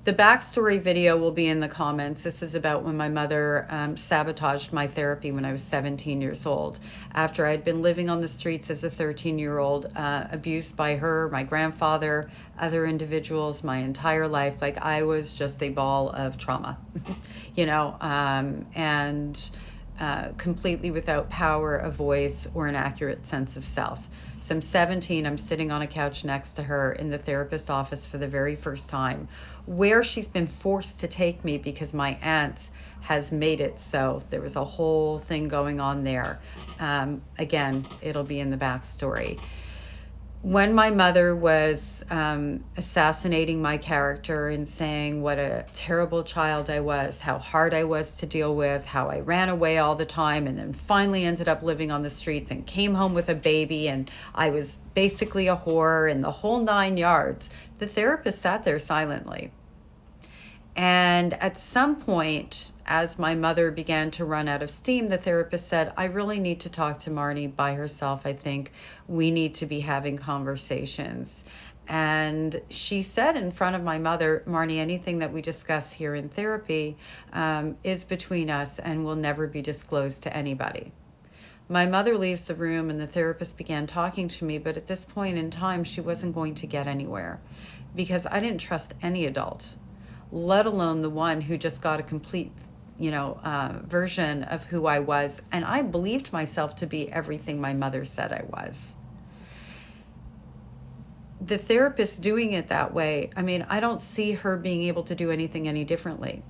The backstory video will be in the comments. This is about when my mother sabotaged my therapy when I was 17 years old. After I'd been living on the streets as a 13-year-old, abused by her, my grandfather, other individuals, my entire life. Like, I was just a ball of trauma, and completely without power, a voice, or an accurate sense of self. So I'm 17, I'm sitting on a couch next to her in the therapist's office for the very first time, where she's been forced to take me because my aunt has made it so. There was a whole thing going on there. Again, it'll be in the backstory. When my mother was assassinating my character and saying what a terrible child I was, how hard I was to deal with, how I ran away all the time, and then finally ended up living on the streets and came home with a baby, and I was basically a whore and the whole 9 yards, the therapist sat there silently. And at some point, as my mother began to run out of steam, the therapist said, I really need to talk to Marnie by herself. I think we need to be having conversations. And she said in front of my mother, Marnie, anything that we discuss here in therapy is between us and will never be disclosed to anybody. My mother leaves the room and the therapist began talking to me, but at this point in time, she wasn't going to get anywhere because I didn't trust any adult, let alone the one who just got a complete, version of who I was. And I believed myself to be everything my mother said I was. The therapist doing it that way, I don't see her being able to do anything any differently.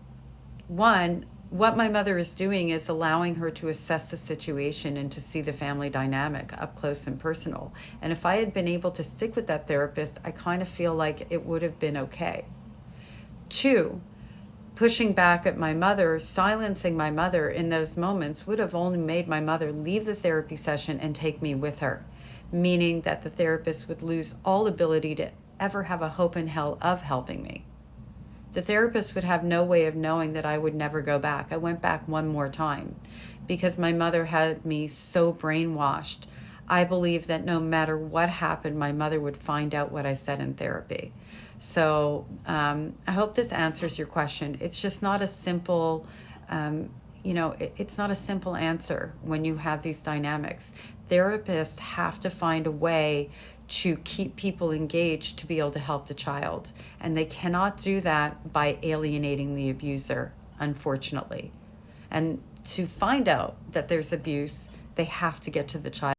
One, what my mother is doing is allowing her to assess the situation and to see the family dynamic up close and personal. And if I had been able to stick with that therapist, I kind of feel like it would have been okay. Two, pushing back at my mother, silencing my mother in those moments would have only made my mother leave the therapy session and take me with her, meaning that the therapist would lose all ability to ever have a hope in hell of helping me. The therapist would have no way of knowing that I would never go back. I went back one more time because my mother had me so brainwashed. I believe that no matter what happened, my mother would find out what I said in therapy. So I hope this answers your question. It's just not a simple, it's not a simple answer when you have these dynamics. Therapists have to find a way to keep people engaged to be able to help the child. And they cannot do that by alienating the abuser, unfortunately. And to find out that there's abuse, they have to get to the child.